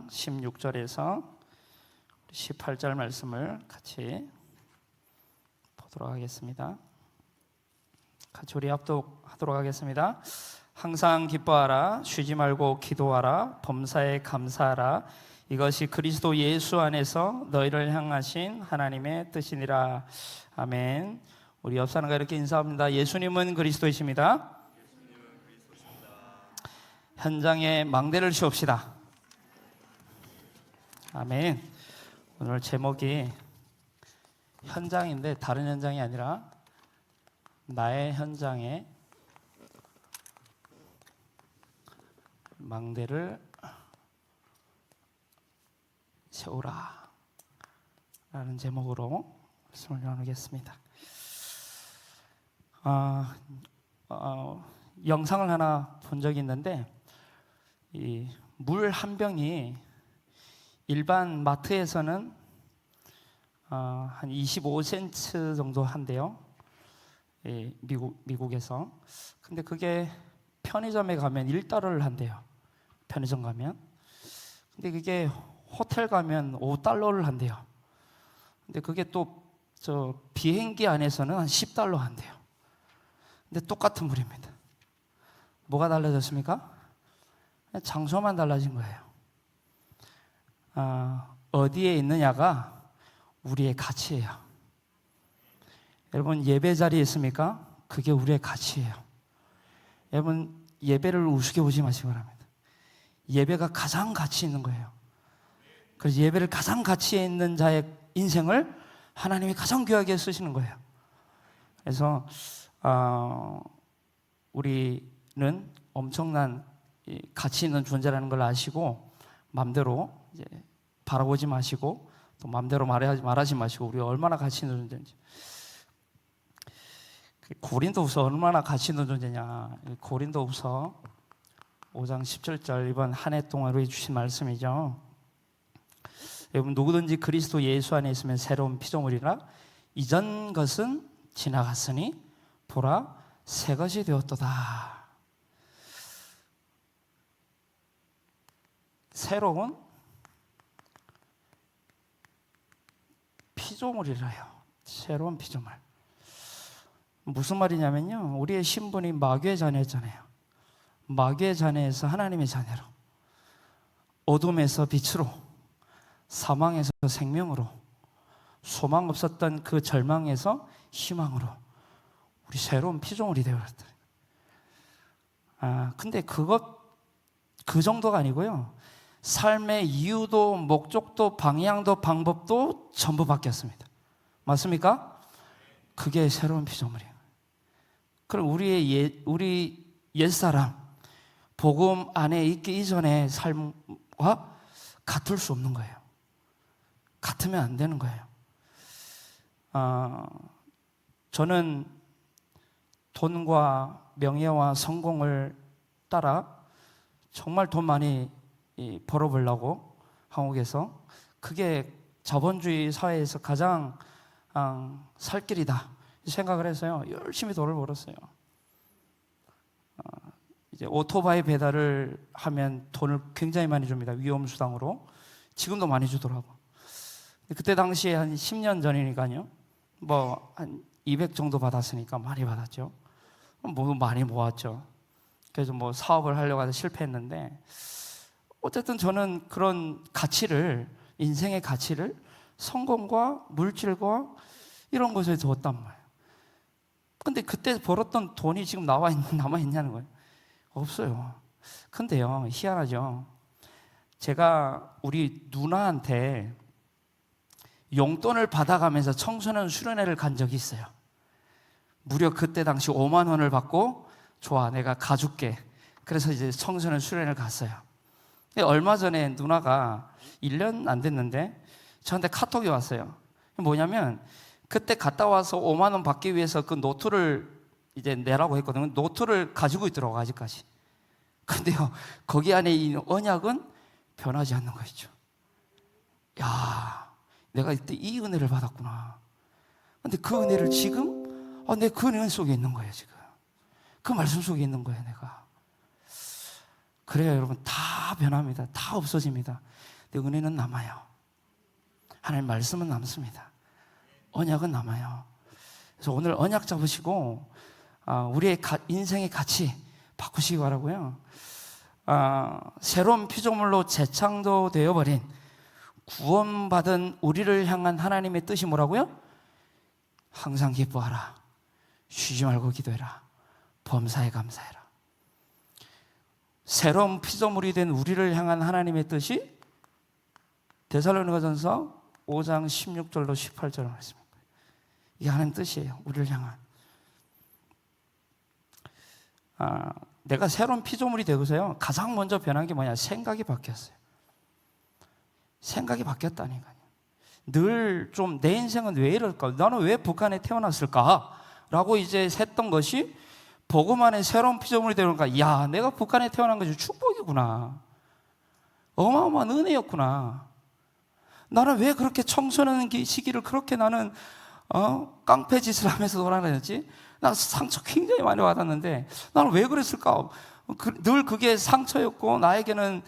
16절에서 18절 말씀을 같이 보도록 하겠습니다. 같이 우리 합독하도록 하겠습니다. 항상 기뻐하라, 쉬지 말고 기도하라, 범사에 감사하라. 이것이 그리스도 예수 안에서 너희를 향하신 하나님의 뜻이니라. 아멘. 우리 옆 사람과 이렇게 인사합니다. 예수님은 그리스도이십니다. 현장에 망대를 씌웁시다. 아멘. 오늘 제목이 현장인데 다른 현장이 아니라 나의 현장에 망대를 세우라 라는 제목으로 말씀을 나누겠습니다. 영상을 하나 본 적이 있는데 이 물 한 병이 일반 마트에서는 한 25cm 정도 한대요. 미국에서. 근데 그게 편의점에 가면 1달러를 한대요. 편의점 가면. 근데 그게 호텔 가면 5달러를 한대요. 근데 그게 또 저 비행기 안에서는 한 10달러 한대요. 근데 똑같은 물입니다. 뭐가 달라졌습니까? 장소만 달라진 거예요. 어디에 있느냐가 우리의 가치예요. 여러분 예배 자리에 있습니까? 그게 우리의 가치예요. 여러분 예배를 우습게 보지 마시기 바랍니다. 예배가 가장 가치 있는 거예요. 그래서 예배를 가장 가치 있는 자의 인생을 하나님이 가장 귀하게 쓰시는 거예요. 그래서 우리는 엄청난 가치 있는 존재라는 걸 아시고 마음대로 이제 바라보지 마시고 또 마음대로 말하지 마시고 우리가 얼마나 가치 있는 존재인지. 고린도후서 얼마나 가치 있는 존재냐. 고린도후서 5장 17절 이번 한 해 동안 우리 주신 말씀이죠. 여러분 누구든지 그리스도 예수 안에 있으면 새로운 피조물이라 이전 것은 지나갔으니 보라 새 것이 되었도다. 새로운 피조물이라요. 새로운 피조물. 무슨 말이냐면요, 우리의 신분이 마귀의 자녀였잖아요. 마귀의 자녀에서 하나님의 자녀로, 어둠에서 빛으로, 사망에서 생명으로, 소망 없었던 그 절망에서 희망으로 우리 새로운 피조물이 되어버렸다. 근데 그 정도가 아니고요, 삶의 이유도 목적도 방향도 방법도 전부 바뀌었습니다. 맞습니까? 그게 새로운 피조물이에요. 그럼 우리 옛사람 복음 안에 있기 이전의 삶과 같을 수 없는 거예요. 같으면 안 되는 거예요. 저는 돈과 명예와 성공을 따라 정말 돈 많이 벌어보려고 한국에서, 그게 자본주의 사회에서 가장 살 길이다 생각을 해서요 열심히 돈을 벌었어요. 이제 오토바이 배달을 하면 돈을 굉장히 많이 줍니다. 위험수당으로. 지금도 많이 주더라고. 그때 당시에 한 10년 전이니까요 뭐 한 200 정도 받았으니까 많이 받았죠. 뭐 많이 모았죠. 그래서 뭐 사업을 하려고 해서 실패했는데, 어쨌든 저는 그런 가치를, 인생의 가치를 성공과 물질과 이런 것에 두었단 말이에요. 근데 그때 벌었던 돈이 지금 남아있냐는 거예요. 없어요. 근데요, 희한하죠. 제가 우리 누나한테 용돈을 받아가면서 청소년 수련회를 간 적이 있어요. 무려 그때 당시 5만 원을 받고, 좋아, 내가 가줄게. 그래서 이제 청소년 수련회를 갔어요. 얼마 전에 누나가 1년 안 됐는데 저한테 카톡이 왔어요. 뭐냐면 그때 갔다 와서 5만 원 받기 위해서 그 노트를 이제 내라고 했거든요. 노트를 가지고 있더라고 아직까지. 근데요 거기 안에 있는 언약은 변하지 않는 거죠. 야, 내가 이때 이 은혜를 받았구나. 근데 그 은혜를 지금 내 그 은혜 속에 있는 거예요. 지금 그 말씀 속에 있는 거예요. 내가 그래요, 여러분. 다 변합니다. 다 없어집니다. 근데 은혜는 남아요. 하나님 말씀은 남습니다. 언약은 남아요. 그래서 오늘 언약 잡으시고 우리의 인생의 가치 바꾸시기 바라고요. 새로운 피조물로 재창조되어 버린 구원받은 우리를 향한 하나님의 뜻이 뭐라고요? 항상 기뻐하라, 쉬지 말고 기도해라, 범사에 감사해라. 새로운 피조물이 된 우리를 향한 하나님의 뜻이 데살로니가전서 5장 16절로 18절 말씀입니다. 이게 하나님 뜻이에요. 우리를 향한. 내가 새로운 피조물이 되고서요, 가장 먼저 변한 게 뭐냐? 생각이 바뀌었어요. 생각이 바뀌었다니까요. 늘 좀 내 인생은 왜 이럴까? 나는 왜 북한에 태어났을까? 라고 이제 했던 것이 복음 안에 새로운 피조물이 되니까, 야, 내가 북한에 태어난 것이 축복이구나. 어마어마한 은혜였구나. 나는 왜 그렇게 청소년 시기를 그렇게 나는 깡패 짓을 하면서 돌아다녔지? 나 상처 굉장히 많이 받았는데 나는 왜 그랬을까? 늘 그게 상처였고 나에게는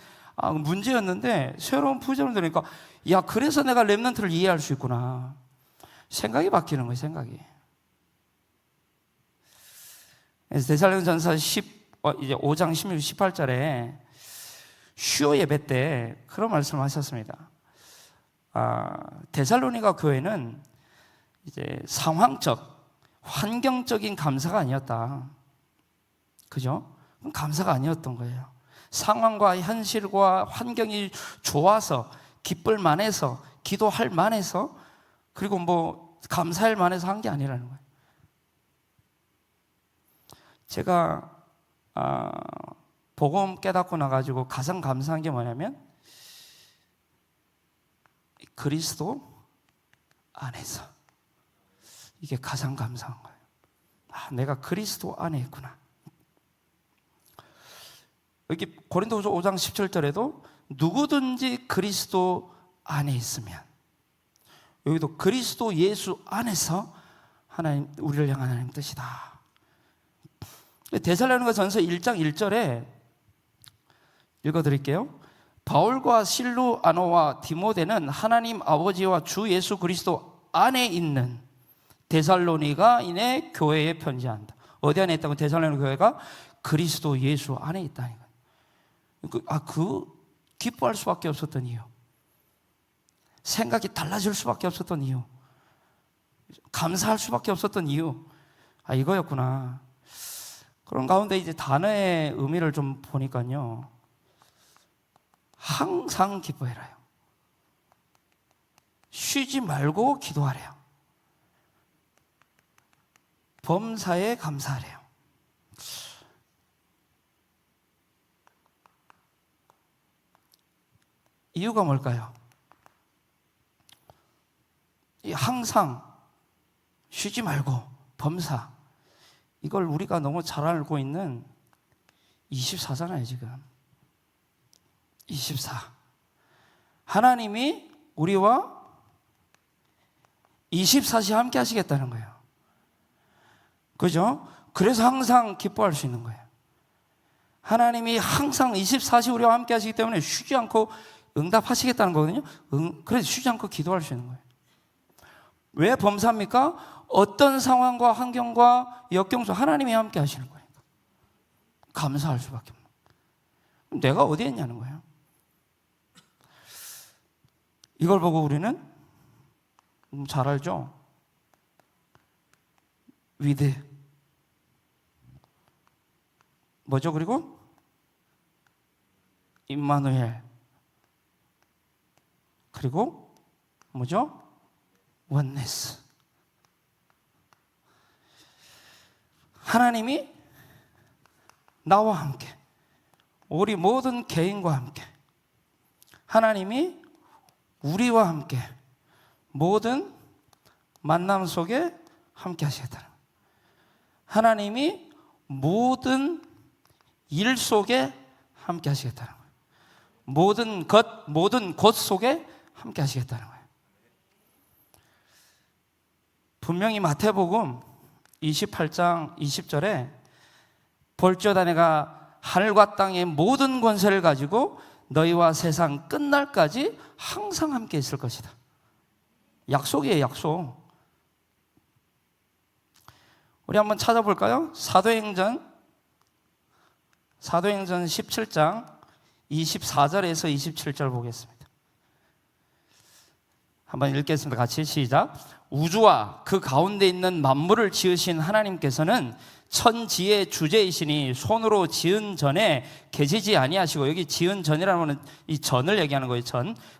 문제였는데 새로운 피조물이 되니까, 야, 그래서 내가 렘넌트를 이해할 수 있구나. 생각이 바뀌는 거예요, 생각이. 그래서 데살로니가전서 이제 5장 16, 18절에 슈어 예배 때 그런 말씀을 하셨습니다. 데살로니가 교회는 이제 상황적, 환경적인 감사가 아니었다. 그죠? 감사가 아니었던 거예요. 상황과 현실과 환경이 좋아서, 기쁠 만해서, 기도할 만해서, 그리고 뭐 감사할 만해서 한 게 아니라는 거예요. 제가 복음 깨닫고 나가지고 가장 감사한 게 뭐냐면 그리스도 안에서, 이게 가장 감사한 거예요. 내가 그리스도 안에 있구나. 여기 고린도후서 5장 17절에도 누구든지 그리스도 안에 있으면, 여기도 그리스도 예수 안에서 하나님, 우리를 향한 하나님 뜻이다. 데살로니가전서 1장 1절에 읽어드릴게요. 바울과 실루아노와 디모데는 하나님 아버지와 주 예수 그리스도 안에 있는 데살로니가인의 교회에 편지한다. 어디 안에 있다고? 데살로니가 교회가 그리스도 예수 안에 있다니까요. 기뻐할 수밖에 없었던 이유, 생각이 달라질 수밖에 없었던 이유, 감사할 수밖에 없었던 이유, 이거였구나. 그런 가운데 이제 단어의 의미를 좀 보니까요, 항상 기뻐해라요. 쉬지 말고 기도하래요. 범사에 감사하래요. 이유가 뭘까요? 항상, 쉬지 말고, 범사, 이걸 우리가 너무 잘 알고 있는 24잖아요, 지금. 24. 하나님이 우리와 24시 함께 하시겠다는 거예요. 그죠? 그래서 항상 기뻐할 수 있는 거예요. 하나님이 항상 24시 우리와 함께 하시기 때문에 쉬지 않고 응답하시겠다는 거거든요. 그래서 쉬지 않고 기도할 수 있는 거예요. 왜 범사입니까? 어떤 상황과 환경과 역경 속 하나님이 함께 하시는 거예요. 감사할 수밖에 없는 거예요. 내가 어디에 있냐는 거예요. 이걸 보고 우리는 잘 알죠? 위드 뭐죠? 그리고 임마누엘, 그리고 뭐죠? 원네스. 하나님이 나와 함께, 우리 모든 개인과 함께, 하나님이 우리와 함께 모든 만남 속에 함께 하시겠다는, 하나님이 모든 일 속에 함께 하시겠다는 거예요. 모든 곳 속에 함께 하시겠다는 거예요. 분명히 마태복음 28장 20절에 볼지어다 내가 하늘과 땅의 모든 권세를 가지고 너희와 세상 끝날까지 항상 함께 있을 것이다. 약속이에요, 약속. 우리 한번 찾아볼까요? 사도행전 17장 24절에서 27절 보겠습니다. 한번 읽겠습니다. 같이 시작. 우주와 그 가운데 있는 만물을 지으신 하나님께서는 천지의 주제이시니 손으로 지은 전에 계시지 아니하시고, 여기 지은 전이라는 이 전을 얘기하는 거예요.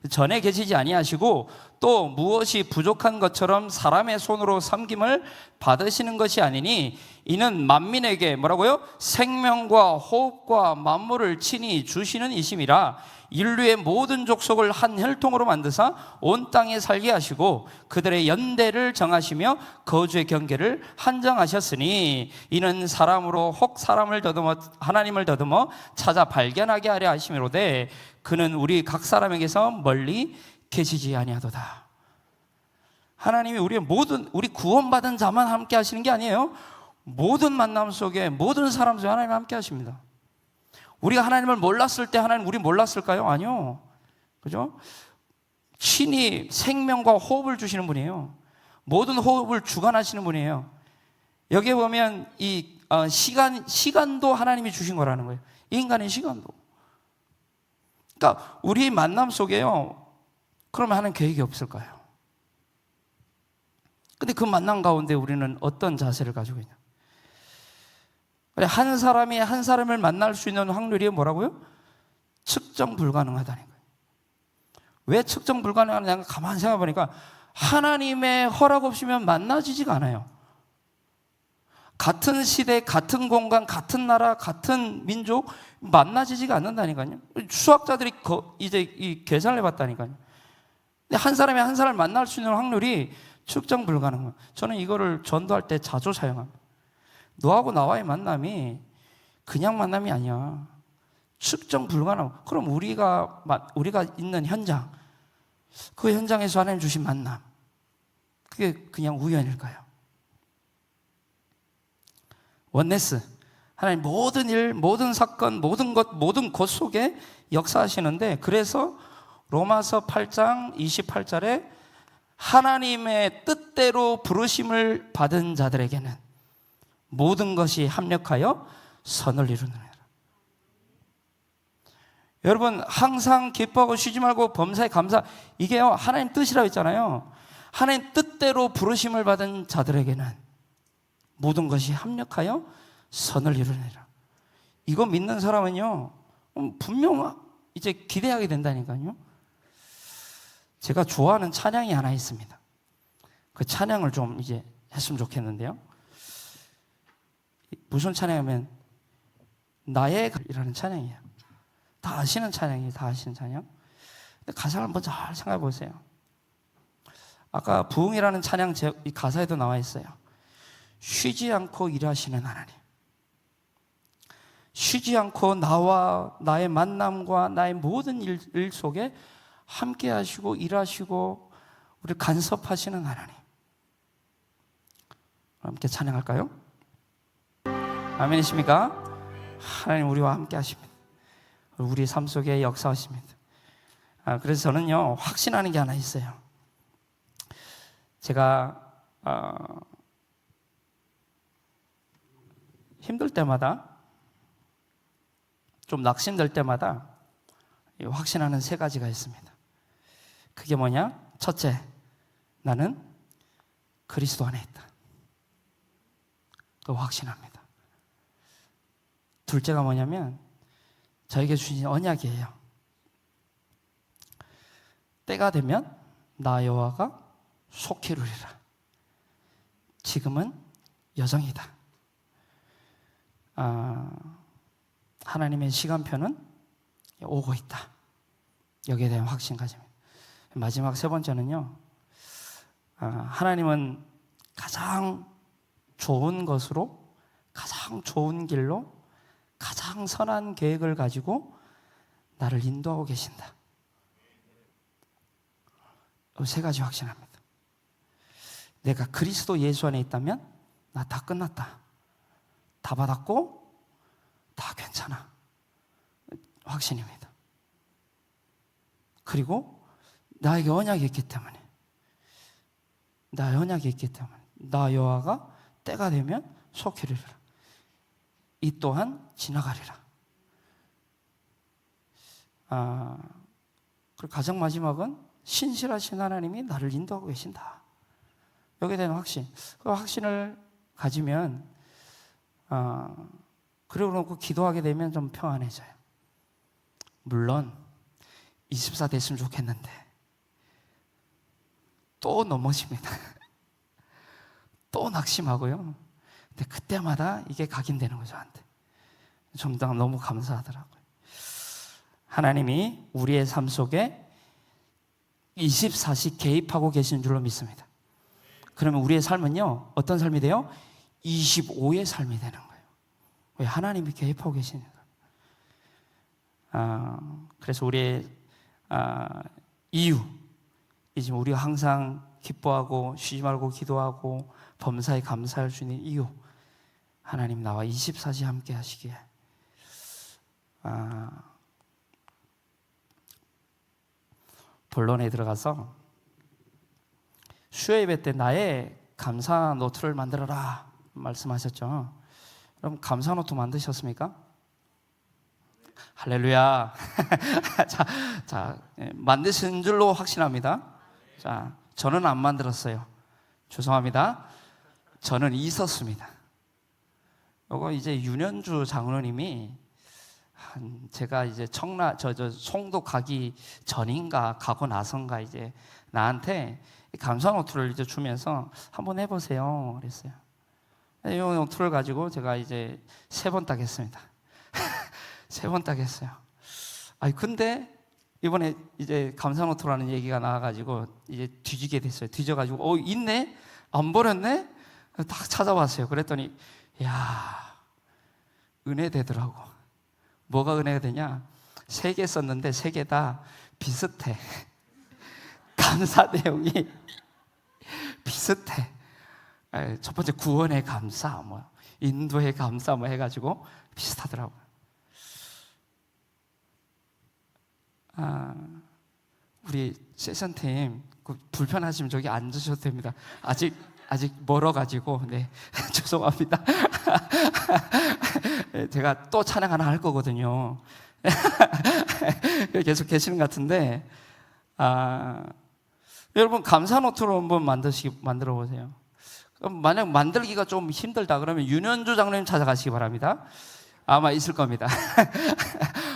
전에 계시지 아니하시고 또 무엇이 부족한 것처럼 사람의 손으로 섬김을 받으시는 것이 아니니 이는 만민에게 뭐라고요? 생명과 호흡과 만물을 친히 주시는 이심이라. 인류의 모든 족속을 한 혈통으로 만드사 온 땅에 살게 하시고 그들의 연대를 정하시며 거주의 경계를 한정하셨으니 이는 사람으로 혹 사람을 더듬어 하나님을 더듬어 찾아 발견하게 하려 하심이로되 그는 우리 각 사람에게서 멀리 계시지 아니하도다. 하나님이 우리 구원받은 자만 함께 하시는 게 아니에요. 모든 만남 속에, 모든 사람 속에 하나님이 함께 하십니다. 우리가 하나님을 몰랐을 때 하나님 우리 몰랐을까요? 아니요. 그죠? 친히 생명과 호흡을 주시는 분이에요. 모든 호흡을 주관하시는 분이에요. 여기에 보면 이 시간도 하나님이 주신 거라는 거예요. 인간의 시간도. 그러니까 우리 만남 속에요, 그러면 하나님 계획이 없을까요? 근데 그 만남 가운데 우리는 어떤 자세를 가지고 있냐? 한 사람이 한 사람을 만날 수 있는 확률이 뭐라고요? 측정 불가능하다는 거예요. 왜 측정 불가능하냐고 가만히 생각해 보니까 하나님의 허락 없이면 만나지지가 않아요. 같은 시대, 같은 공간, 같은 나라, 같은 민족 만나지지가 않는다니까요. 수학자들이 이제 이 계산을 해봤다니까요. 근데 한 사람이 한 사람을 만날 수 있는 확률이 측정 불가능해요. 저는 이거를 전도할 때 자주 사용합니다. 너하고 나와의 만남이 그냥 만남이 아니야. 측정 불가능. 그럼 우리가 있는 현장, 그 현장에서 하나님 주신 만남, 그게 그냥 우연일까요? 원네스, 하나님 모든 일, 모든 사건, 모든 곳 속에 역사하시는데, 그래서 로마서 8장 28절에 하나님의 뜻대로 부르심을 받은 자들에게는 모든 것이 합력하여 선을 이루느니라. 여러분, 항상 기뻐하고 쉬지 말고 범사에 감사, 이게요 하나님 뜻이라고 했잖아요. 하나님 뜻대로 부르심을 받은 자들에게는 모든 것이 합력하여 선을 이루느니라. 이거 믿는 사람은요 분명 이제 기대하게 된다니까요. 제가 좋아하는 찬양이 하나 있습니다. 그 찬양을 좀 이제 했으면 좋겠는데요. 무슨 찬양이면 나의 이라는 찬양이에요. 다 아시는 찬양이에요. 다 아시는 찬양. 근데 가사를 한번 잘 생각해 보세요. 아까 부흥이라는 찬양 이 가사에도 나와 있어요. 쉬지 않고 일하시는 하나님. 쉬지 않고 나와 나의 만남과 나의 모든 일 속에 함께 하시고 일하시고 우리를 간섭하시는 하나님. 함께 찬양할까요? 아멘이십니까? 하나님 우리와 함께 하십니다. 우리 삶 속에 역사하십니다. 그래서 저는요 확신하는 게 하나 있어요. 제가 힘들 때마다, 좀 낙심될 때마다 확신하는 세 가지가 있습니다. 그게 뭐냐? 첫째, 나는 그리스도 안에 있다. 또 확신합니다. 둘째가 뭐냐면 저에게 주신 언약이에요. 때가 되면 나 여호와가 속히 이루리라. 지금은 여정이다. 하나님의 시간표는 오고 있다. 여기에 대한 확신 가집니다. 마지막 세 번째는요, 하나님은 가장 좋은 것으로, 가장 좋은 길로, 가장 선한 계획을 가지고 나를 인도하고 계신다. 세 가지 확신합니다. 내가 그리스도 예수 안에 있다면 나 다 끝났다. 다 받았고 다 괜찮아. 확신입니다. 그리고 나에게 언약이 있기 때문에, 나 여호와가 때가 되면 속히리라. 이 또한 지나가리라. 그리고 가장 마지막은 신실하신 하나님이 나를 인도하고 계신다. 여기에 대한 확신. 그 확신을 가지면 그러고 놓고 기도하게 되면 좀 평안해져요. 물론 24 됐으면 좋겠는데 또 넘어집니다. 또 낙심하고요. 근데 그때마다 이게 각인되는 거죠, 저한테. 좀 너무 감사하더라고요. 하나님이 우리의 삶 속에 24시 개입하고 계신 줄로 믿습니다. 그러면 우리의 삶은요, 어떤 삶이 돼요? 25의 삶이 되는 거예요. 왜? 하나님이 개입하고 계시니까. 그래서 우리의 이유, 이제 우리가 항상 기뻐하고 쉬지 말고 기도하고 범사에 감사할 수 있는 이유, 하나님 나와 24시 함께 하시기에 본론에 들어가서 수요 예배 때 나의 감사 노트를 만들어라 말씀하셨죠. 그럼 감사 노트 만드셨습니까? 할렐루야. 자, 만드신 줄로 확신합니다. 자, 저는 안 만들었어요. 죄송합니다. 저는 있었습니다. 이거 이제 윤현주 장로님이 제가 이제 송도 가기 전인가 가고 나선가 이제 나한테 감사 노트를 이제 주면서 한번 해보세요 그랬어요. 이 노트를 가지고 제가 이제 3번 딱 했습니다. 3번 딱 했어요. 근데 이번에 이제 감사 노트라는 얘기가 나와가지고 이제 뒤지게 됐어요. 뒤져가지고 있네? 안 버렸네? 딱 찾아봤어요. 그랬더니 야, 은혜 되더라고. 뭐가 은혜가 되냐? 3개 썼는데 3개 다 비슷해. 감사 내용이 비슷해. 첫 번째 구원의 감사, 인도의 감사 해가지고 비슷하더라고요. 우리 세션팀 불편하시면 저기 앉으셔도 됩니다. 아직 멀어가지고 네 죄송합니다. 제가 또 찬양 하나 할 거거든요. 계속 계시는 것 같은데 여러분 감사 노트로 한번 만들어 보세요. 만약 만들기가 좀 힘들다 그러면 윤현주 장로님 찾아가시기 바랍니다. 아마 있을 겁니다.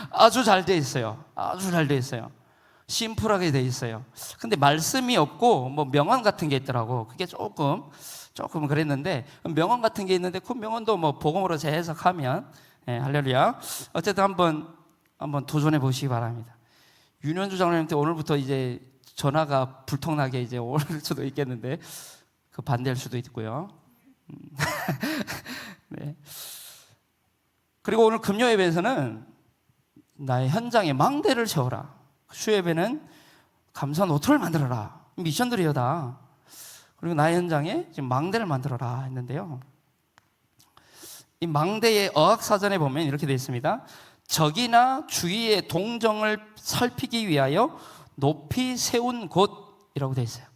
아주 잘 돼 있어요. 아주 잘 돼 있어요. 심플하게 돼 있어요. 근데 말씀이 없고 명언 같은 게 있더라고. 그게 조금 그랬는데 명언 같은 게 있는데 그 명언도 복음으로 재해석하면 할렐루야. 어쨌든 한번 도전해 보시기 바랍니다. 윤현주 장로님한테 오늘부터 이제 전화가 불통나게 이제 올 수도 있겠는데 그 반대할 수도 있고요. 네. 그리고 오늘 금요 예배에서는 나의 현장에 망대를 세워라. 수요 예배는 감사 노트를 만들어라. 미션들이여다. 그리고 나의 현장에 지금 망대를 만들어라 했는데요. 이 망대의 어학사전에 보면 이렇게 되어 있습니다. 적이나 주위의 동정을 살피기 위하여 높이 세운 곳이라고 되어 있어요.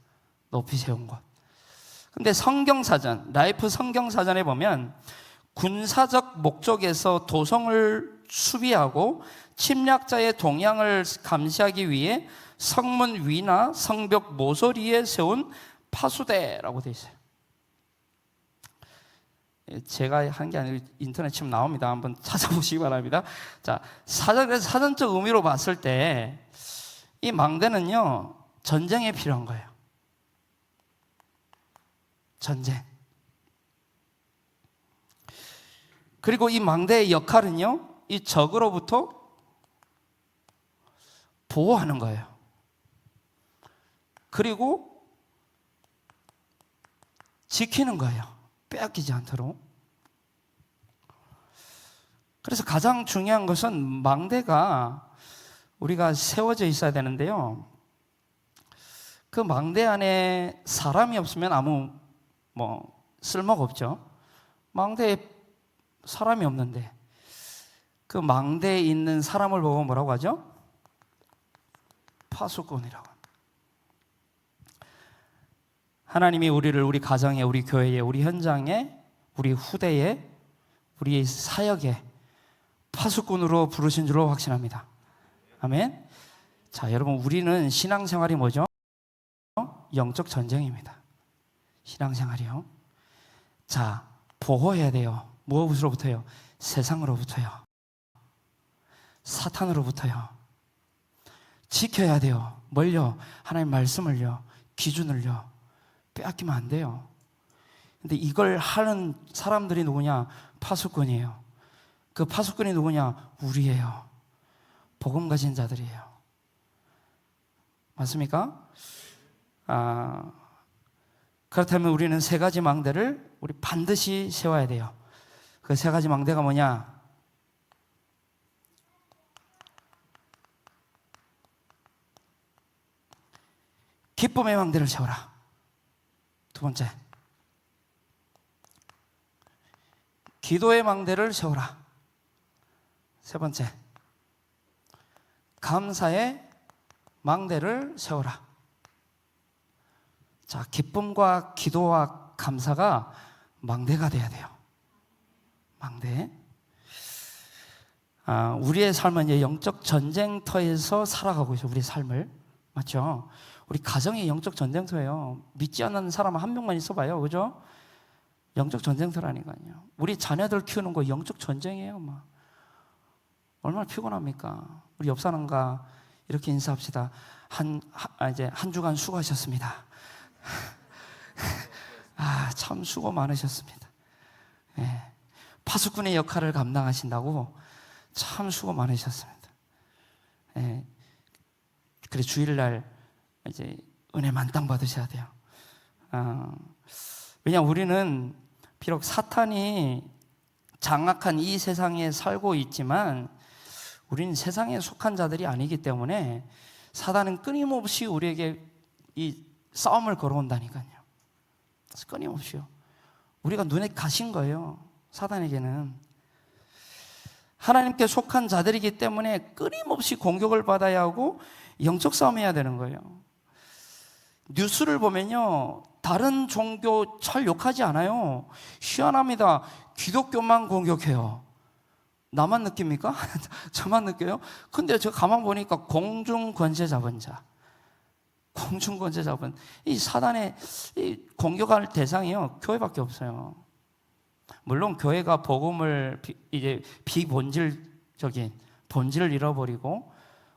높이 세운 곳. 근데 성경사전, 라이프 성경사전에 보면 군사적 목적에서 도성을 수비하고 침략자의 동향을 감시하기 위해 성문 위나 성벽 모서리에 세운 파수대라고 되어 있어요. 제가 한 게 아니고 인터넷 치면 나옵니다. 한번 찾아보시기 바랍니다. 자, 사전적 의미로 봤을 때 이 망대는요, 전쟁에 필요한 거예요. 전쟁. 그리고 이 망대의 역할은요, 이 적으로부터 보호하는 거예요. 그리고 지키는 거예요. 빼앗기지 않도록. 그래서 가장 중요한 것은 망대가 우리가 세워져 있어야 되는데요. 그 망대 안에 사람이 없으면 아무 쓸모가 없죠. 망대에 사람이 없는데 그 망대에 있는 사람을 보고 뭐라고 하죠? 파수꾼이라고. 하나님이 우리를 우리 가정에, 우리 교회에, 우리 현장에, 우리 후대에, 우리 사역에 파수꾼으로 부르신 줄로 확신합니다. 아멘. 자, 여러분, 우리는 신앙생활이 뭐죠? 영적 전쟁입니다. 신앙생활이요. 자, 보호해야 돼요. 무엇으로부터요? 세상으로부터요. 사탄으로부터요. 지켜야 돼요. 뭘요? 하나님 말씀을요. 기준을요. 빼앗기면 안 돼요. 근데 이걸 하는 사람들이 누구냐? 파수꾼이에요. 그 파수꾼이 누구냐? 우리예요. 복음 가진 자들이에요. 맞습니까? 그렇다면 우리는 세 가지 망대를 우리 반드시 세워야 돼요. 그 세 가지 망대가 뭐냐? 기쁨의 망대를 세워라. 두 번째, 기도의 망대를 세워라. 세 번째, 감사의 망대를 세워라. 자, 기쁨과 기도와 감사가 망대가 돼야 돼요. 망대. 우리의 삶은 이제 영적 전쟁터에서 살아가고 있어요. 우리의 삶을. 맞죠? 우리 가정이 영적 전쟁터예요. 믿지 않는 사람 한 명만 있어봐요. 그죠? 영적 전쟁터라니까요. 우리 자녀들 키우는 거 영적 전쟁이에요. 막. 얼마나 피곤합니까? 우리 옆 사람과 이렇게 인사합시다. 이제 한 주간 수고하셨습니다. 참 수고 많으셨습니다. 예. 파수꾼의 역할을 감당하신다고 참 수고 많으셨습니다. 예. 그래, 주일날 이제 은혜 만땅 받으셔야 돼요. 왜냐, 우리는 비록 사탄이 장악한 이 세상에 살고 있지만 우리는 세상에 속한 자들이 아니기 때문에 사단은 끊임없이 우리에게 이 싸움을 걸어온다니까요. 끊임없이요. 우리가 눈에 가신 거예요. 사단에게는. 하나님께 속한 자들이기 때문에 끊임없이 공격을 받아야 하고 영적 싸움해야 되는 거예요. 뉴스를 보면요, 다른 종교 잘 욕하지 않아요. 희한합니다. 기독교만 공격해요. 나만 느낍니까? 저만 느껴요? 근데 저 가만 보니까 공중권세 잡은 자, 공중권세 잡은 이 사단의 이 공격할 대상이요, 교회밖에 없어요. 물론 교회가 복음을 이제 비본질적인 본질을 잃어버리고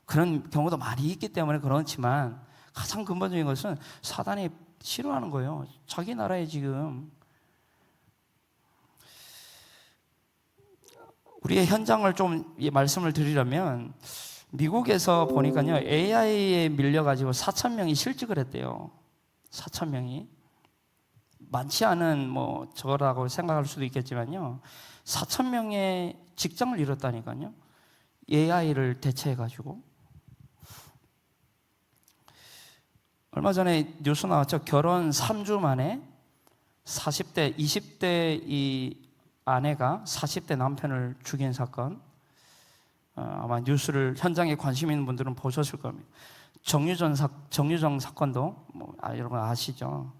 그런 경우도 많이 있기 때문에 그렇지만 가장 근본적인 것은 사단이 싫어하는 거예요. 자기 나라에 지금. 우리의 현장을 좀 말씀을 드리려면 미국에서 보니까요, AI에 밀려가지고 4,000명이 실직을 했대요. 4,000명이. 많지 않은 저거라고 생각할 수도 있겠지만요, 4,000명의 직장을 잃었다니까요. AI를 대체해가지고. 얼마 전에 뉴스 나왔죠. 결혼 3주 만에 40대, 20대 이 아내가 40대 남편을 죽인 사건. 아마 뉴스를 현장에 관심 있는 분들은 보셨을 겁니다. 정유정 사건도 여러분 아시죠?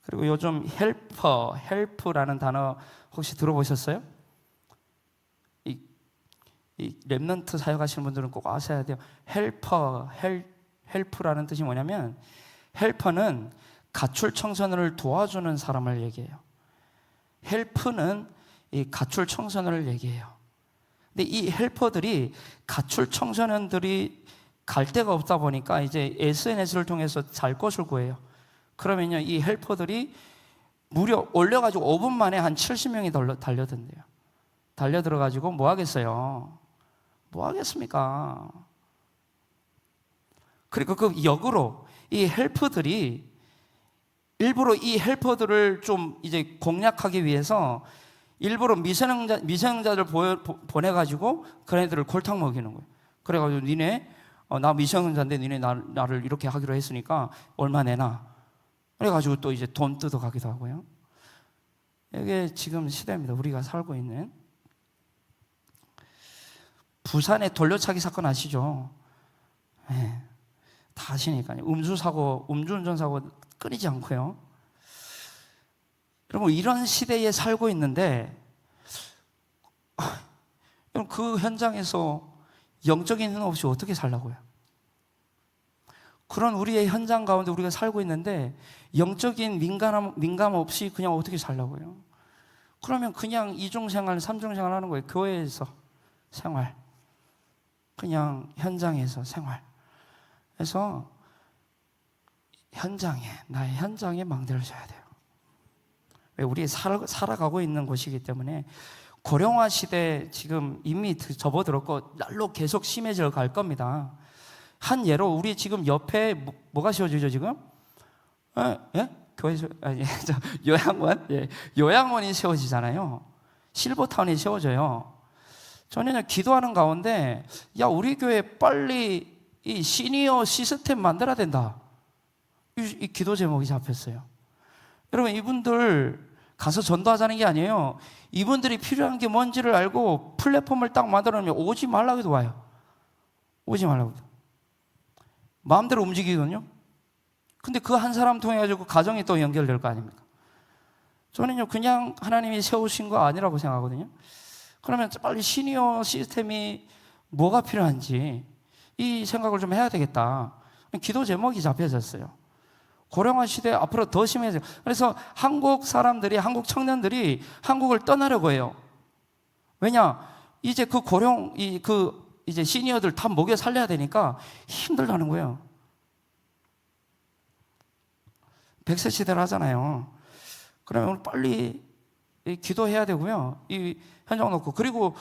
그리고 요즘 헬프라는 단어 혹시 들어보셨어요? 이 랩넌트 사역하시는 분들은 꼭 아셔야 돼요. 헬프라는 뜻이 뭐냐면, 헬퍼는 가출 청소년을 도와주는 사람을 얘기해요. 헬프는 이 가출 청소년을 얘기해요. 근데 이 헬퍼들이 가출 청소년들이 갈 데가 없다 보니까 이제 SNS를 통해서 잘 것을 구해요. 그러면요, 이 헬퍼들이 무려 올려가지고 5분 만에 한 70명이 달려든대요. 달려들어가지고 뭐 하겠어요? 뭐 하겠습니까? 그리고 그 역으로 이 헬퍼들이 일부러 이 헬퍼들을 좀 이제 공략하기 위해서 일부러 미성년자들 보내가지고 그런 애들을 골탕 먹이는 거예요. 그래가지고 니네 나 미성년자인데 니네 나를 이렇게 하기로 했으니까 얼마 내놔. 그래가지고 또 이제 돈 뜯어가기도 하고요. 이게 지금 시대입니다. 우리가 살고 있는. 부산의 돌려차기 사건 아시죠? 네, 다 아시니까요. 음주운전 사고 끊이지 않고요. 여러분, 이런 시대에 살고 있는데 그 현장에서 영적인 힘 없이 어떻게 살라고요? 그런 우리의 현장 가운데 우리가 살고 있는데 영적인 민감 없이 그냥 어떻게 살라고요? 그러면 그냥 이중생활, 삼중생활 하는 거예요. 교회에서 생활, 그냥 현장에서 생활. 그래서 나의 현장에 망대를 쳐야 돼요. 왜? 우리 살아가고 있는 곳이기 때문에. 고령화 시대 지금 이미 접어들었고 날로 계속 심해져 갈 겁니다. 한 예로 우리 지금 옆에 뭐가 세워지죠 지금? 예? 교회에서 요양원, 예, 요양원이 세워지잖아요. 실버타운이 세워져요. 저는 기도하는 가운데 우리 교회 빨리 이 시니어 시스템 만들어야 된다. 이 기도 제목이 잡혔어요. 여러분, 이분들 가서 전도하자는 게 아니에요. 이분들이 필요한 게 뭔지를 알고 플랫폼을 딱 만들어 놓으면 오지 말라고 해도 와요. 오지 말라고 해도. 마음대로 움직이거든요. 근데 그 한 사람 통해 가지고 가정이 또 연결될 거 아닙니까? 저는요, 그냥 하나님이 세우신 거 아니라고 생각하거든요. 그러면 빨리 시니어 시스템이 뭐가 필요한지 이 생각을 좀 해야 되겠다. 기도 제목이 잡혀졌어요. 고령화 시대 앞으로 더 심해져요. 그래서 한국 청년들이 한국을 떠나려고 해요. 왜냐? 이제 이제 시니어들 다 먹여 살려야 되니까 힘들다는 거예요. 100세 시대를 하잖아요. 그러면 빨리 기도해야 되고요. 이 현장 놓고. 그리고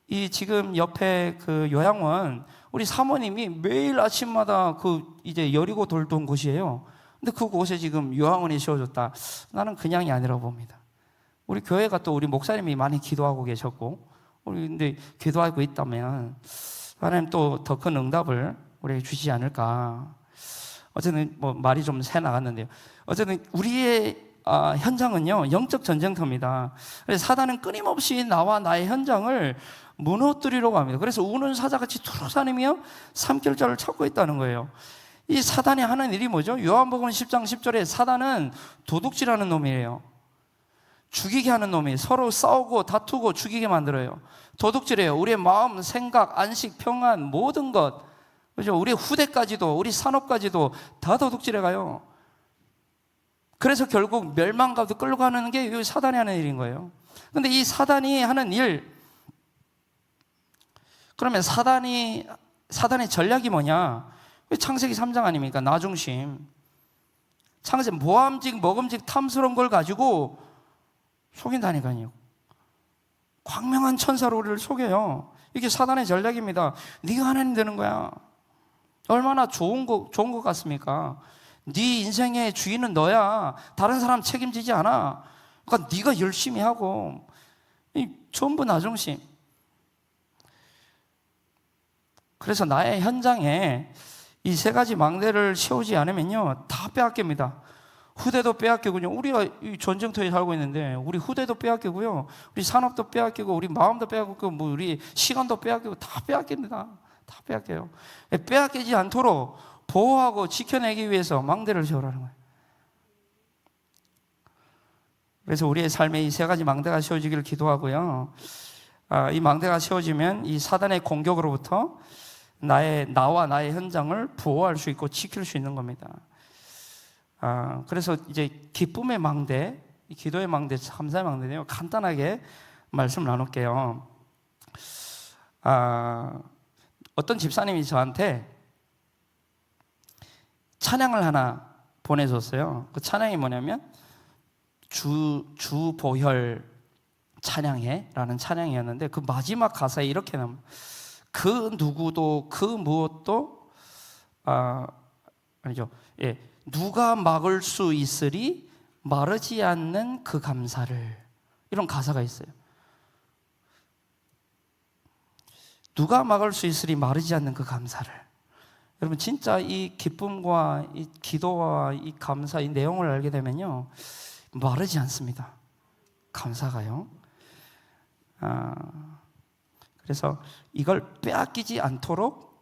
이 지금 옆에 그 요양원, 우리 사모님이 매일 아침마다 이제 여리고 돌던 곳이에요. 근데 그곳에 지금 요양원이 세워졌다. 나는 그냥이 아니라고 봅니다. 우리 교회가 또 우리 목사님이 많이 기도하고 계셨고, 우리 근데 기도하고 있다면 하나님 또 더 큰 응답을 우리에게 주시지 않을까. 어쨌든 말이 좀 새 나갔는데요. 어쨌든 우리의 현장은요, 영적 전쟁터입니다. 그래서 사단은 끊임없이 나와 나의 현장을 무너뜨리려고 합니다. 그래서 우는 사자같이 두루다니며 삼킬자를 찾고 있다는 거예요. 이 사단이 하는 일이 뭐죠? 요한복음 10장 10절에 사단은 도둑질하는 놈이에요. 죽이게 하는 놈이 서로 싸우고 다투고 죽이게 만들어요. 도둑질해요. 우리의 마음, 생각, 안식, 평안, 모든 것, 그죠? 우리 후대까지도, 우리 산업까지도 다 도둑질해 가요. 그래서 결국 멸망가도 끌고 가는 게 사단이 하는 일인 거예요. 근데 이 사단이 하는 일, 그러면 사단의 전략이 뭐냐? 창세기 3장 아닙니까? 나 중심. 모함직, 먹음직, 탐스러운 걸 가지고 속인다니까요. 광명한 천사로 우리를 속여요. 이게 사단의 전략입니다. 네가 하나님 되는 거야. 얼마나 좋은 것 같습니까? 네 인생의 주인은 너야. 다른 사람 책임지지 않아. 그러니까 네가 열심히 하고. 전부 나 중심. 그래서 나의 현장에 이 세 가지 망대를 세우지 않으면요, 다 빼앗깁니다. 후대도 빼앗기고요. 우리가 이 전쟁터에 살고 있는데 우리 후대도 빼앗기고요, 우리 산업도 빼앗기고, 우리 마음도 빼앗기고, 우리 시간도 빼앗기고, 다 빼앗깁니다. 다 빼앗겨요. 빼앗기지 않도록 보호하고 지켜내기 위해서 망대를 세우라는 거예요. 그래서 우리의 삶에 이 세 가지 망대가 세워지기를 기도하고요. 이 망대가 세워지면 이 사단의 공격으로부터 나와 나의 현장을 보호할 수 있고 지킬 수 있는 겁니다. 그래서 이제 기쁨의 망대, 기도의 망대, 감사의 망대네요. 간단하게 말씀 나눌게요. 어떤 집사님이 저한테 찬양을 하나 보내줬어요. 그 찬양이 뭐냐면 주보혈 찬양해라는 찬양이었는데, 그 마지막 가사에 이렇게 나옵니다. 그 누구도 그 무엇도 아니죠. 예, 누가 막을 수 있으리 마르지 않는 그 감사를, 이런 가사가 있어요. 누가 막을 수 있으리 마르지 않는 그 감사를. 여러분, 진짜 이 기쁨과 이 기도와 이 감사, 이 내용을 알게 되면요, 마르지 않습니다. 감사가요. 그래서 이걸 빼앗기지 않도록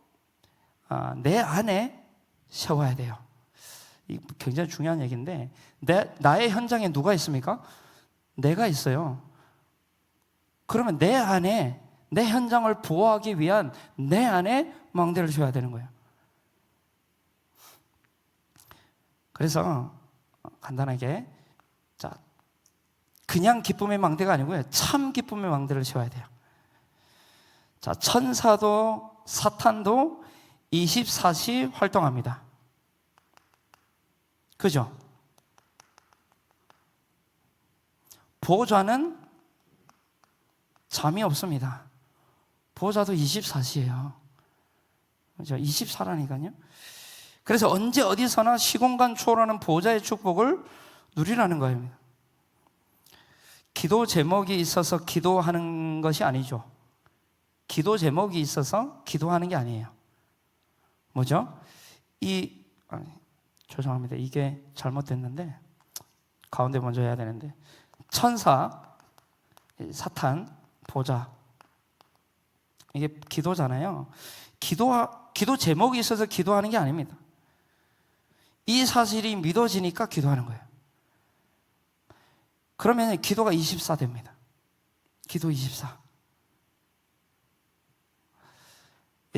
내 안에 세워야 돼요. 이 굉장히 중요한 얘기인데, 나의 현장에 누가 있습니까? 내가 있어요. 그러면 내 안에, 내 현장을 보호하기 위한 내 안에 망대를 줘야 되는 거예요. 그래서 간단하게, 자, 그냥 기쁨의 망대가 아니고요, 참 기쁨의 망대를 세워야 돼요. 자, 천사도 사탄도 24시 활동합니다. 그죠? 보호자는 잠이 없습니다. 보호자도 24시예요. 그죠? 24라니까요. 그래서 언제 어디서나 시공간 초월하는 보호자의 축복을 누리라는 거예요. 기도 제목이 있어서 기도하는 것이 아니죠. 기도 제목이 있어서 기도하는 게 아니에요. 뭐죠? 죄송합니다. 이게 잘못됐는데, 가운데 먼저 해야 되는데, 천사, 사탄, 보호자, 이게 기도잖아요. 기도 제목이 있어서 기도하는 게 아닙니다. 이 사실이 믿어지니까 기도하는 거예요. 그러면 기도가 24 됩니다. 기도 24.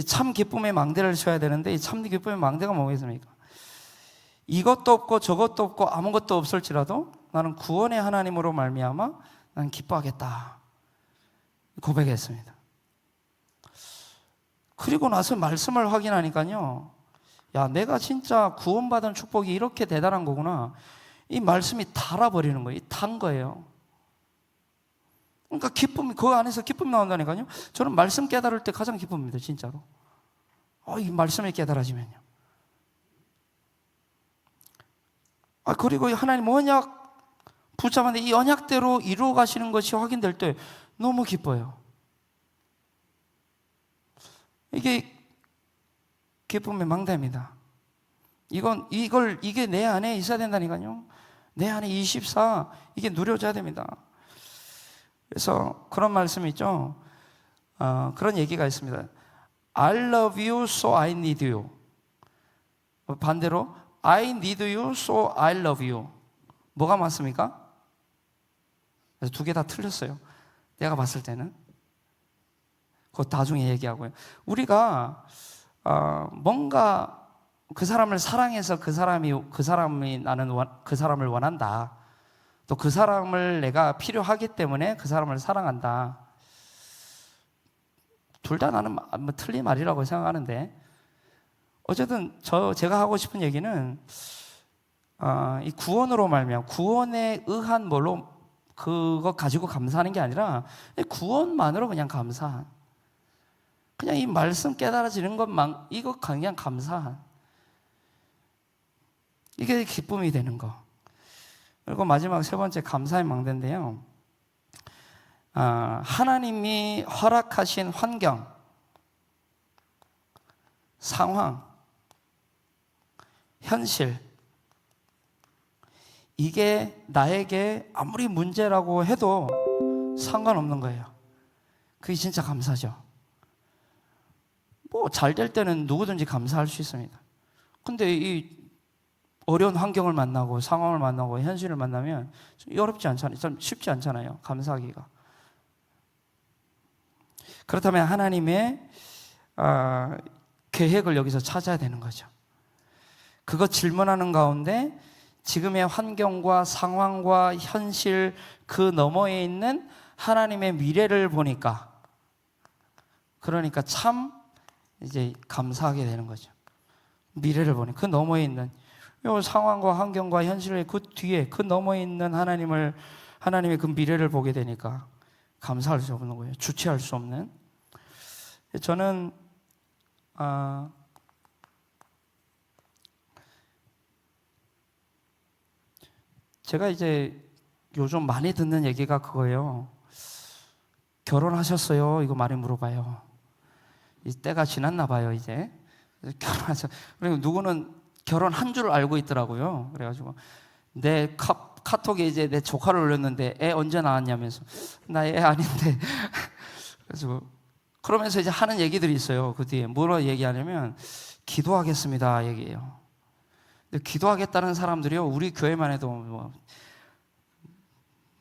참 기쁨의 망대를 쳐야 되는데, 이 참 기쁨의 망대가 뭐겠습니까? 이것도 없고 저것도 없고 아무것도 없을지라도 나는 구원의 하나님으로 말미암아 나는 기뻐하겠다 고백했습니다. 그리고 나서 말씀을 확인하니까요, 야, 내가 진짜 구원받은 축복이 이렇게 대단한 거구나. 이 말씀이 달아버리는 거예요. 단 거예요. 그러니까 기쁨이, 그 안에서 기쁨이 나온다니까요. 저는 말씀 깨달을 때 가장 기쁩니다, 진짜로. 이 말씀이 깨달아지면요. 그리고 하나님 언약 붙잡았는데 이 언약대로 이루어 가시는 것이 확인될 때 너무 기뻐요. 이게 기쁨의 망대입니다. 이게 내 안에 있어야 된다니까요. 내 안에 24, 이게 누려져야 됩니다. 그래서 그런 말씀이 있죠. 그런 얘기가 있습니다. I love you, so I need you. 반대로 I need you, so I love you. 뭐가 맞습니까? 두 개 다 틀렸어요. 내가 봤을 때는. 그거 나중에 얘기하고요. 우리가 뭔가 그 사람을 사랑해서 그 사람이 나는 그 사람을 원한다. 또 그 사람을 내가 필요하기 때문에 그 사람을 사랑한다. 둘 다 나는 뭐 틀린 말이라고 생각하는데, 어쨌든 제가 하고 싶은 얘기는 이 구원으로 말미암아 구원에 의한 뭘로 그거 가지고 감사하는 게 아니라 구원만으로 그냥 감사한, 그냥 이 말씀 깨달아지는 것만, 이거 그냥 감사한, 이게 기쁨이 되는 거. 그리고 마지막 세 번째 감사의 망대인데요. 하나님이 허락하신 환경, 상황, 현실, 이게 나에게 아무리 문제라고 해도 상관없는 거예요. 그게 진짜 감사죠. 뭐 잘 될 때는 누구든지 감사할 수 있습니다. 근데 이 어려운 환경을 만나고 상황을 만나고 현실을 만나면 좀 어렵지 않잖아요. 좀 쉽지 않잖아요, 감사하기가. 그렇다면 하나님의 계획을 여기서 찾아야 되는 거죠. 그거 질문하는 가운데 지금의 환경과 상황과 현실 그 너머에 있는 하나님의 미래를 보니까, 그러니까 참 이제 감사하게 되는 거죠. 미래를 보니 그 너머에 있는 이 상황과 환경과 현실의 그 뒤에 그 너머에 있는 하나님의 그 미래를 보게 되니까 감사할 수 없는 거예요. 주체할 수 없는. 저는 제가 이제 요즘 많이 듣는 얘기가 그거예요. 결혼하셨어요? 이거 많이 물어봐요. 이 때가 지났나 봐요, 이제. 그리고 누구는 결혼한 줄 알고 있더라고요. 그래가지고 내 카톡에 이제 내 조카를 올렸는데 애 언제 낳았냐면서, 나 애 아닌데. 그래서 그러면서 이제 하는 얘기들이 있어요. 그 뒤에 뭐라 얘기하냐면 기도하겠습니다 얘기해요. 근데 기도하겠다는 사람들이요, 우리 교회만 해도 뭐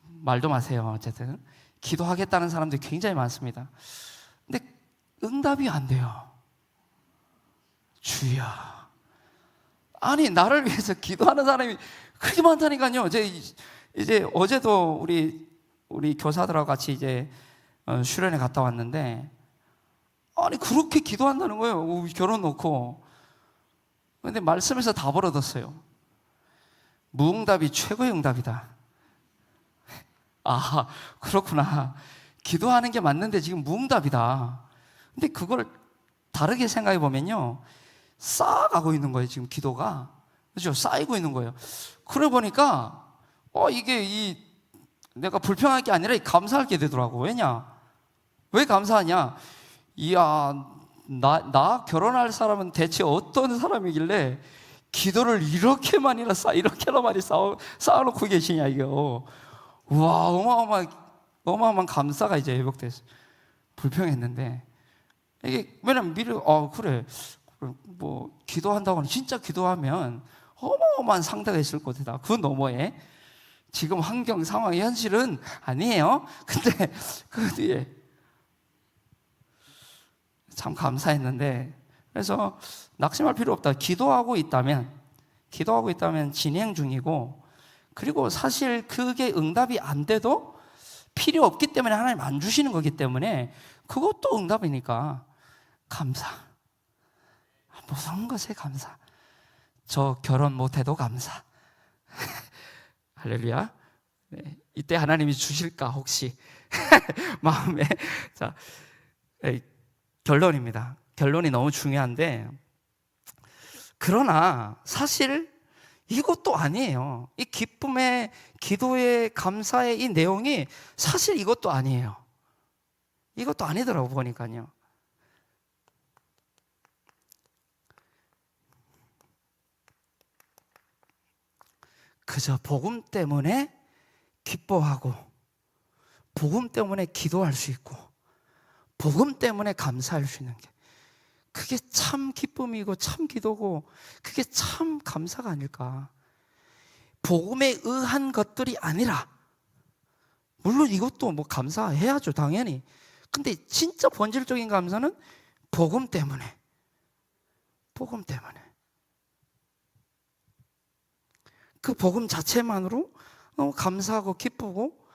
말도 마세요. 어쨌든 기도하겠다는 사람들이 굉장히 많습니다. 근데 응답이 안 돼요. 주야, 아니 나를 위해서 기도하는 사람이 그렇게 많다니까요. 이제 어제도 우리 교사들하고 같이 이제 수련회 갔다 왔는데, 아니 그렇게 기도한다는 거예요. 결혼 놓고. 근데 말씀에서 다 벌어졌어요. 무응답이 최고의 응답이다. 아, 그렇구나. 기도하는 게 맞는데 지금 무응답이다. 근데 그걸 다르게 생각해 보면요, 쌓아가고 있는 거예요. 지금 기도가, 그렇죠? 쌓이고 있는 거예요. 그래 보니까 이게 내가 불평할 게 아니라 감사할 게 되더라고. 왜 감사하냐? 이야, 나 결혼할 사람은 대체 어떤 사람이길래 기도를 이렇게나 많이 쌓아놓고 계시냐, 이거. 와, 어마어마한 감사가 이제 회복됐어요. 불평했는데, 이게, 왜냐면 그래. 뭐, 기도한다고 하면, 진짜 기도하면 어마어마한 상대가 있을 것이다. 그 너머에. 지금 환경, 상황, 현실은 아니에요. 근데 그 뒤에 참 감사했는데, 그래서 낙심할 필요 없다. 기도하고 있다면 진행 중이고, 그리고 사실 그게 응답이 안 돼도 필요 없기 때문에 하나님 안 주시는 거기 때문에 그것도 응답이니까 감사. 모든 것에 감사. 저 결혼 못해도 감사. 할렐루야. 네, 이때 하나님이 주실까 혹시 마음에. 자, 결론입니다. 결론이 너무 중요한데, 그러나 사실 이것도 아니에요. 이 기쁨의, 기도의, 감사의 이 내용이 사실 이것도 아니에요. 이것도 아니더라고 보니까요. 그저 복음 때문에 기뻐하고, 복음 때문에 기도할 수 있고, 복음 때문에 감사할 수 있는 게, 그게 참 기쁨이고 참 기도고, 그게 참 감사가 아닐까. 복음에 의한 것들이 아니라, 물론 이것도 뭐 감사해야죠, 당연히. 근데 진짜 본질적인 감사는 복음 때문에. 그 복음 자체만으로 너무 감사하고 기쁘고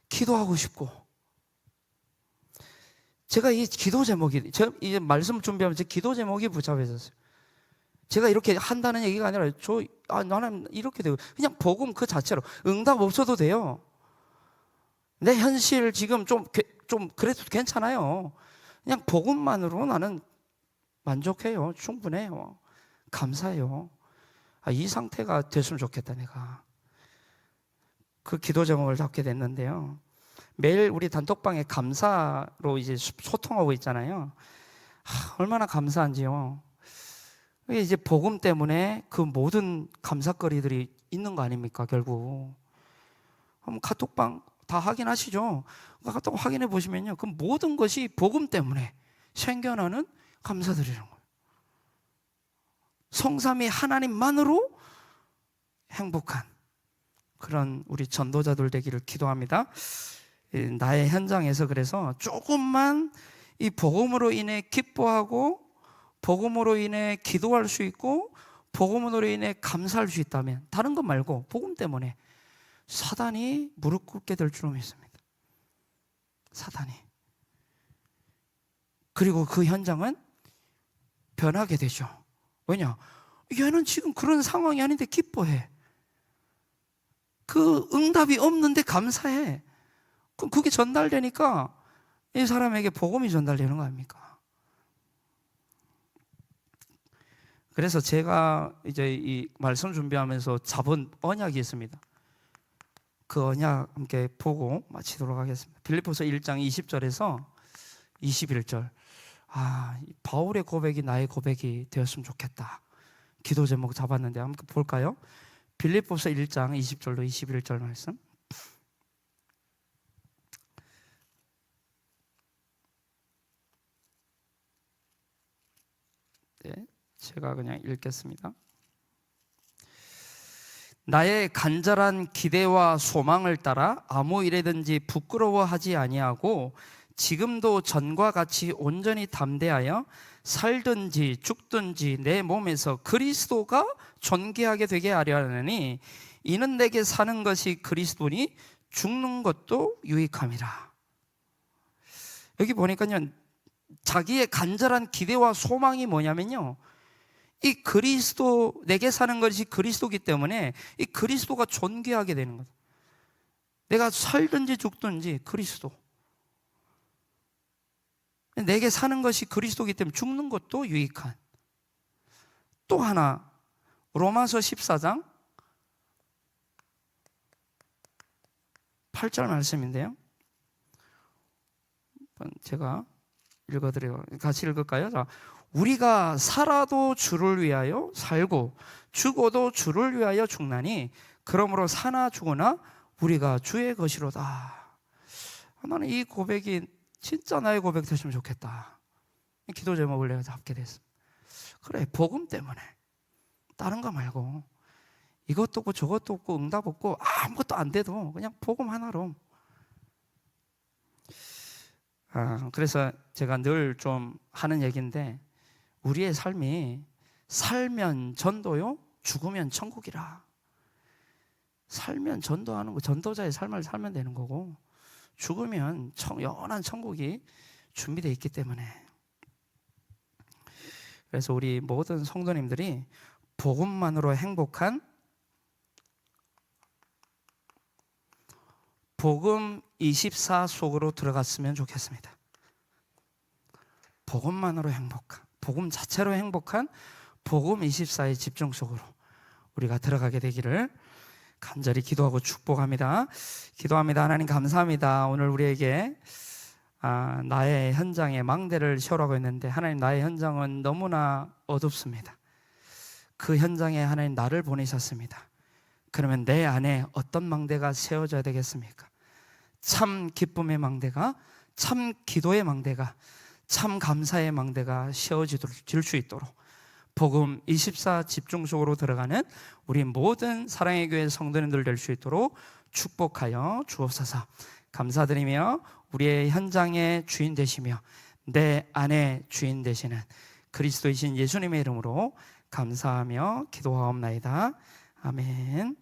기도하고 싶고. 제가 이 기도 제목이, 제가 이제 말씀 준비하면서 기도 제목이 복잡해졌어요. 제가 이렇게 한다는 얘기가 아니라 나는 이렇게 되고, 그냥 복음 그 자체로 응답 없어도 돼요. 내 현실 지금 좀 그래도 괜찮아요. 그냥 복음만으로 나는 만족해요. 충분해요. 감사해요. 이 상태가 됐으면 좋겠다, 내가. 그 기도 제목을 잡게 됐는데요. 매일 우리 단톡방에 감사로 이제 소통하고 있잖아요. 얼마나 감사한지요. 이제 복음 때문에 그 모든 감사거리들이 있는 거 아닙니까, 결국. 한번 카톡방 다 확인하시죠. 카톡 확인해 보시면요, 그 모든 것이 복음 때문에 생겨나는 감사드리는 거예요. 성삼위 하나님만으로 행복한 그런 우리 전도자들 되기를 기도합니다. 나의 현장에서 그래서 조금만 이 복음으로 인해 기뻐하고, 복음으로 인해 기도할 수 있고, 복음으로 인해 감사할 수 있다면, 다른 것 말고 복음 때문에 사단이 무릎 꿇게 될 줄 믿습니다. 사단이. 그리고 그 현장은 변하게 되죠. 왜냐? 얘는 지금 그런 상황이 아닌데 기뻐해. 그 응답이 없는데 감사해. 그럼 그게 전달되니까 이 사람에게 복음이 전달되는 거 아닙니까? 그래서 제가 이제 이 말씀 준비하면서 잡은 언약이 있습니다. 그 언약 함께 보고 마치도록 하겠습니다. 빌립보서 1장 20절에서 21절. 바울의 고백이 나의 고백이 되었으면 좋겠다. 기도 제목 잡았는데 한번 볼까요? 빌립보서 1장 20절로 21절 말씀. 네, 제가 그냥 읽겠습니다. 나의 간절한 기대와 소망을 따라 아무 일에든지 부끄러워하지 아니하고 지금도 전과 같이 온전히 담대하여 살든지 죽든지 내 몸에서 그리스도가 존귀하게 되게 하려 하느니 이는 내게 사는 것이 그리스도니 죽는 것도 유익함이라. 여기 보니까요, 자기의 간절한 기대와 소망이 뭐냐면요, 이 그리스도, 내게 사는 것이 그리스도기 때문에 이 그리스도가 존귀하게 되는 거다. 내가 살든지 죽든지 그리스도, 내게 사는 것이 그리스도기 때문에 죽는 것도 유익한. 또 하나, 로마서 14장 8절 말씀인데요, 제가 읽어드려요. 같이 읽을까요? 자, 우리가 살아도 주를 위하여 살고 죽어도 주를 위하여 죽나니 그러므로 사나 죽으나 우리가 주의 것이로다. 나는 이 고백이 진짜 나의 고백 됐으면 좋겠다. 기도 제목을 내가 잡게 됐습니다. 그래, 복음 때문에, 다른 거 말고, 이것도 없고 저것도 없고 응답 없고 아무것도 안 돼도 그냥 복음 하나로. 그래서 제가 늘 좀 하는 얘기인데, 우리의 삶이 살면 전도요, 죽으면 천국이라. 살면 전도하는 거, 전도자의 삶을 살면 되는 거고, 죽으면 영원한 천국이 준비되어 있기 때문에. 그래서 우리 모든 성도님들이 복음만으로 행복한 복음 24 속으로 들어갔으면 좋겠습니다. 복음만으로 행복한, 복음 자체로 행복한 복음 24의 집중 속으로 우리가 들어가게 되기를 간절히 기도하고 축복합니다. 기도합니다. 하나님 감사합니다. 오늘 우리에게 나의 현장에 망대를 세우라고 했는데, 하나님, 나의 현장은 너무나 어둡습니다. 그 현장에 하나님 나를 보내셨습니다. 그러면 내 안에 어떤 망대가 세워져야 되겠습니까? 참 기쁨의 망대가, 참 기도의 망대가, 참 감사의 망대가 세워질 수 있도록 복음 24 집중 속으로 들어가는 우리 모든 사랑의 교회 성도님들 될 수 있도록 축복하여 주옵소서. 감사드리며 우리의 현장의 주인 되시며 내 안에 주인 되시는 그리스도이신 예수님의 이름으로 감사하며 기도하옵나이다. 아멘.